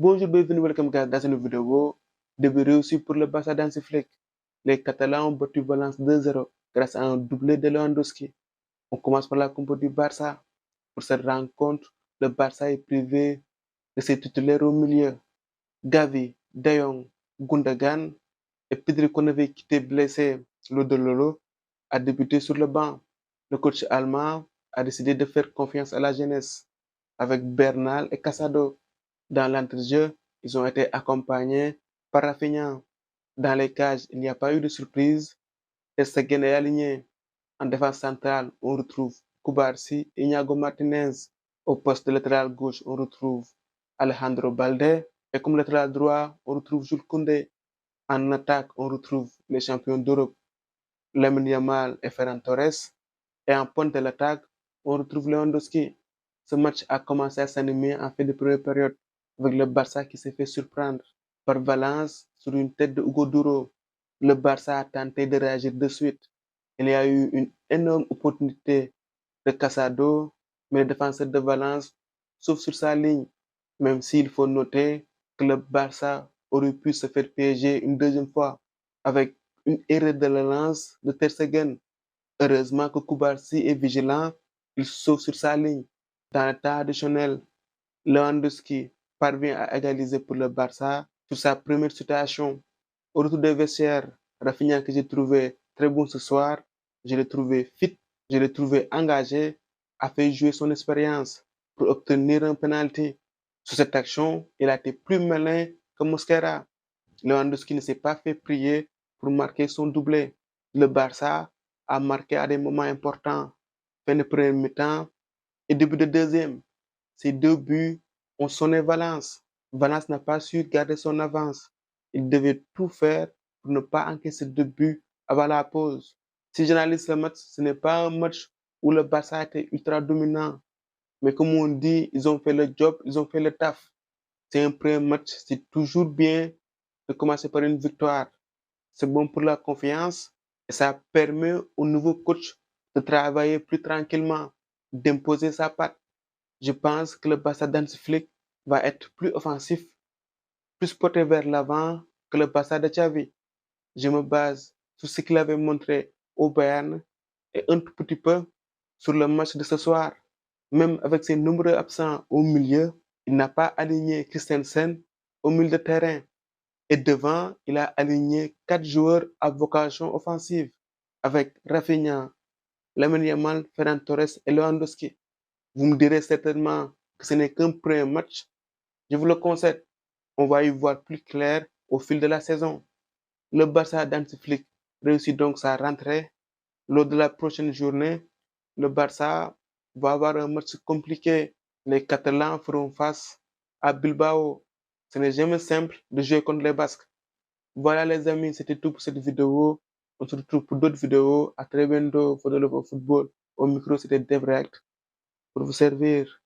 Bonjour, bienvenue, welcome guys dans une vidéo. Début réussi pour le Barça d'Hansi Flick. Les Catalans ont battu Valence 2-0 grâce à un doublé de Lewandowski. On commence par la compo du Barça. Pour cette rencontre, le Barça est privé de ses titulaires au milieu. Gavi, De Jong, Gundogan et Pedri qu'on avait quitté blessé. Lodololo a débuté sur le banc. Le coach allemand a décidé de faire confiance à la jeunesse avec Bernal et Casado. Dans l'entrejeu, ils ont été accompagnés par Rafinha. Dans les cages, il n'y a pas eu de surprise. Ter Stegen est aligné. En défense centrale, on retrouve Kubarsi et Iago Martinez. Au poste de latéral gauche, on retrouve Alejandro Balde. Et comme latéral droit, on retrouve Jules Koundé. En attaque, on retrouve les champions d'Europe, Lamine Yamal et Ferran Torres. Et en pointe de l'attaque, on retrouve Lewandowski. Ce match a commencé à s'animer en fin de première période avec le Barça qui s'est fait surprendre par Valence sur une tête de Hugo Duro. Le Barça a tenté de réagir de suite. Il y a eu une énorme opportunité de Casado, mais le défenseur de Valence sauf sur sa ligne, même s'il faut noter que le Barça aurait pu se faire piéger une deuxième fois avec une erreur de relance de Ter Stegen. Heureusement que Kubarsi est vigilant, il sauve sur sa ligne. Dans le temps additionnel, Lewandowski parvient à égaliser pour le Barça sur sa première situation. Au retour des vestiaires, Rafinha que j'ai trouvé très bon ce soir, je l'ai trouvé fit, je l'ai trouvé engagé, a fait jouer son expérience pour obtenir un penalty. Sur cette action, il a été plus malin que Mosquera. Lewandowski ne s'est pas fait prier pour marquer son doublé. Le Barça a marqué à des moments importants, fin de premier mi-temps et début de deuxième. Ces deux buts ont sonné Valence. Valence n'a pas su garder son avance. Il devait tout faire pour ne pas encaisser de buts avant la pause. Si j'analyse le match, ce n'est pas un match où le Barça a été ultra dominant. Mais comme on dit, ils ont fait le job, ils ont fait le taf. C'est un premier match, c'est toujours bien de commencer par une victoire. C'est bon pour la confiance et ça permet au nouveau coach de travailler plus tranquillement, d'imposer sa patte. Je pense que le Barça d'Hansi Flick va être plus offensif, plus porté vers l'avant que le Barça de Xavi. Je me base sur ce qu'il avait montré au Bayern et un tout petit peu sur le match de ce soir. Même avec ses nombreux absents au milieu, il n'a pas aligné Christensen au milieu de terrain. Et devant, il a aligné 4 joueurs à vocation offensive avec Rafinha, Lamine Yamal, Ferran Torres et Lewandowski. Vous me direz certainement que ce n'est qu'un premier match. Je vous le concède, on va y voir plus clair au fil de la saison. Le Barça d'Hansi Flick réussit donc sa rentrée. Lors de la prochaine journée, le Barça va avoir un match compliqué. Les Catalans feront face à Bilbao. Ce n'est jamais simple de jouer contre les Basques. Voilà les amis, c'était tout pour cette vidéo. On se retrouve pour d'autres vidéos. À très bientôt for the love of football. Au micro, c'était Dev React pour vous servir.